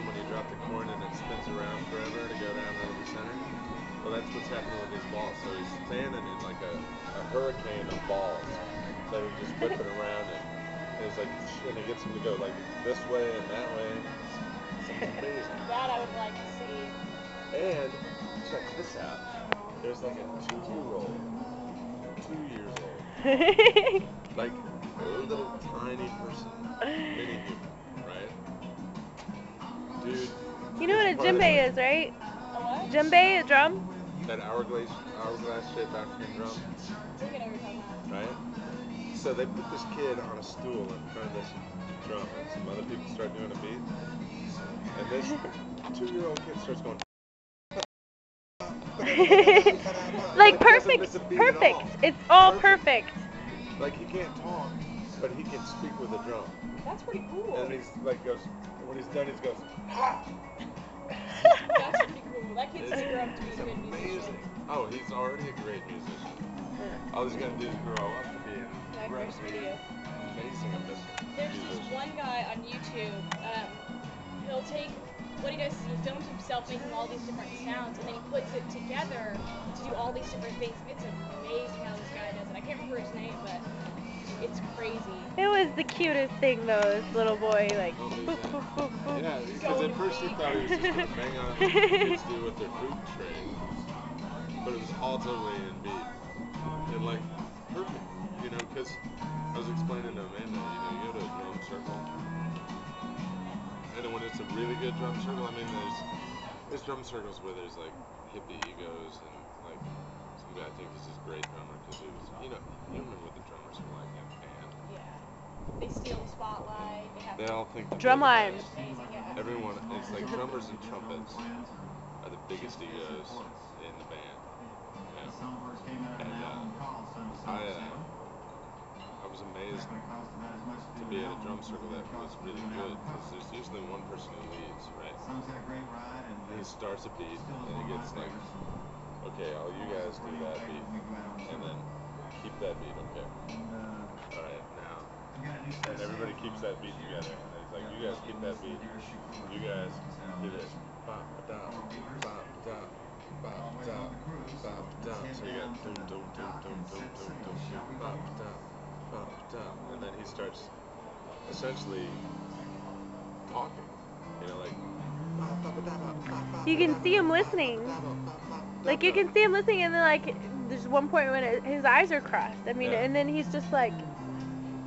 gym when you drop the corn and it spins around forever to go down to the center? Well, that's what's happening with these balls. So he's standing in like a hurricane of balls. So he's just whipping around and it's like, and it gets him to go like this way and that way. It's amazing. That I would like to see. And check this out. There's like a 2-year-old, 2 years old, like a little tiny person, mini human, right? Dude. You know what a djembe is, right? A what? Djembe, a drum? That hourglass shaped African drum. Right? So they put this kid on a stool in front of this drum, and some other people start doing a beat. And this 2-year-old kid starts going. Like perfect. It's all perfect. Like he can't talk, but he can speak with a drum. That's pretty cool. And he's like goes, when he's done, he goes, ha! That's pretty cool. That kid's gonna grow up to be a good musician. Oh, he's already a great musician. Yeah. All he's got to do is grow up to be an amazing musician. There's this one guy on YouTube. He'll take, what he does is he films himself making all these different sounds, and then he puts it together to do all these different things. It's amazing how this guy does it. I can't remember his name, but it's crazy. It was the cutest thing though, this little boy, like, boop, boop, boop, boop. Yeah, because at first he thought he was just going to bang on kids do with their fruit tray, but it was all totally in beat. And like, perfect, you know, because I was explaining to Amanda, you go to a drum circle, and when it's a really good drum circle, I mean, there's drum circles where there's like hippie egos, and like, some guy thinks he's this great drummer because he was, you remember what the drummers are like in a band. Yeah. They steal the spotlight. They all think drumline. Everyone, it's like drummers and trumpets are the biggest egos in the band. Yeah. And I was amazed to be at a drum circle that was really good because there's usually one person who leads, right? And he starts a beat and he gets like, okay, all you guys do that beat and then keep that beat, okay? All right, now. And everybody keeps that beat together. And it's like, you guys keep that beat. You guys do this. Bop, da, bop, da, bop, da, bop, da. So you got doom, doom, doom, doom, doom, doom, doom, bop, da, bop, da. And then he starts essentially talking. Like, you can see him listening. Like, you can see him listening, and then, like, there's one point when his eyes are crossed. I mean, and then he's just like,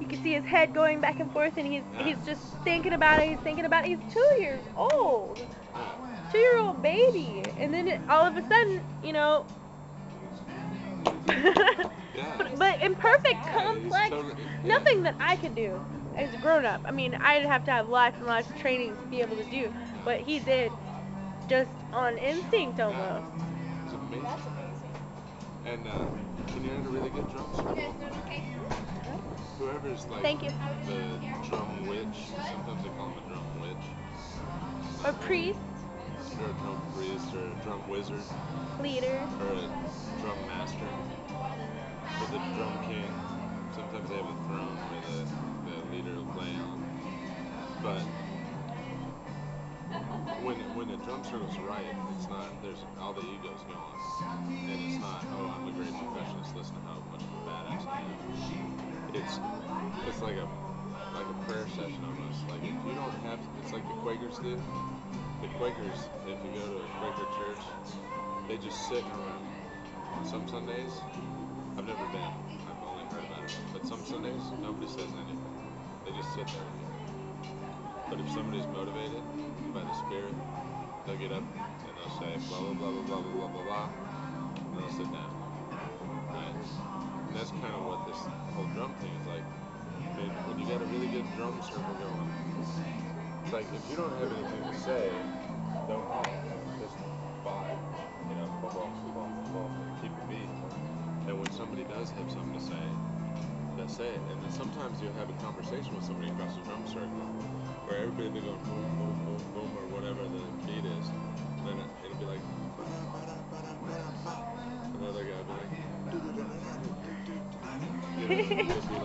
you can see his head going back and forth, and he's just thinking about it. He's 2 years old, 2-year-old baby, and then all of a sudden, but in perfect, complex, nothing that I could do as a grown-up. I mean, I'd have to have lots and lots of training to be able to do what he did, just on instinct almost. It's amazing. That's amazing. And can you add a really good drum circle? Whoever's like the drum witch, sometimes they call him a drum witch. Or priest. Or a drum priest, or a drum wizard. Leader. Or a drum master. Or the drum king. Sometimes they have a throne where the leader will play on. But when the drum circle's right, it's not, there's all the egos go on. And it's not, oh, I'm a great percussionist, listen to how much of a badass I am. It's like a prayer session almost. Like if you don't have, it's like the Quakers do. The Quakers, if you go to a Quaker church, they just sit around. Some Sundays, I've never been, I've only heard about it. But some Sundays, nobody says anything. They just sit there. But if somebody's motivated by the Spirit, they'll get up and they'll say blah blah blah blah blah blah blah blah, and they'll sit down. Right? And that's kind of what this whole drum thing is like. I mean, when you got a really good drum circle going, it's like if you don't have anything to say, don't talk. Just vibe. Keep the beat. And when somebody does have something to say, they'll say it. And then sometimes you'll have a conversation with somebody across the drum circle, where everybody will be going boom, boom, boom, boom, or whatever the beat is. And then it'll be like, another guy will be like, it'll just be like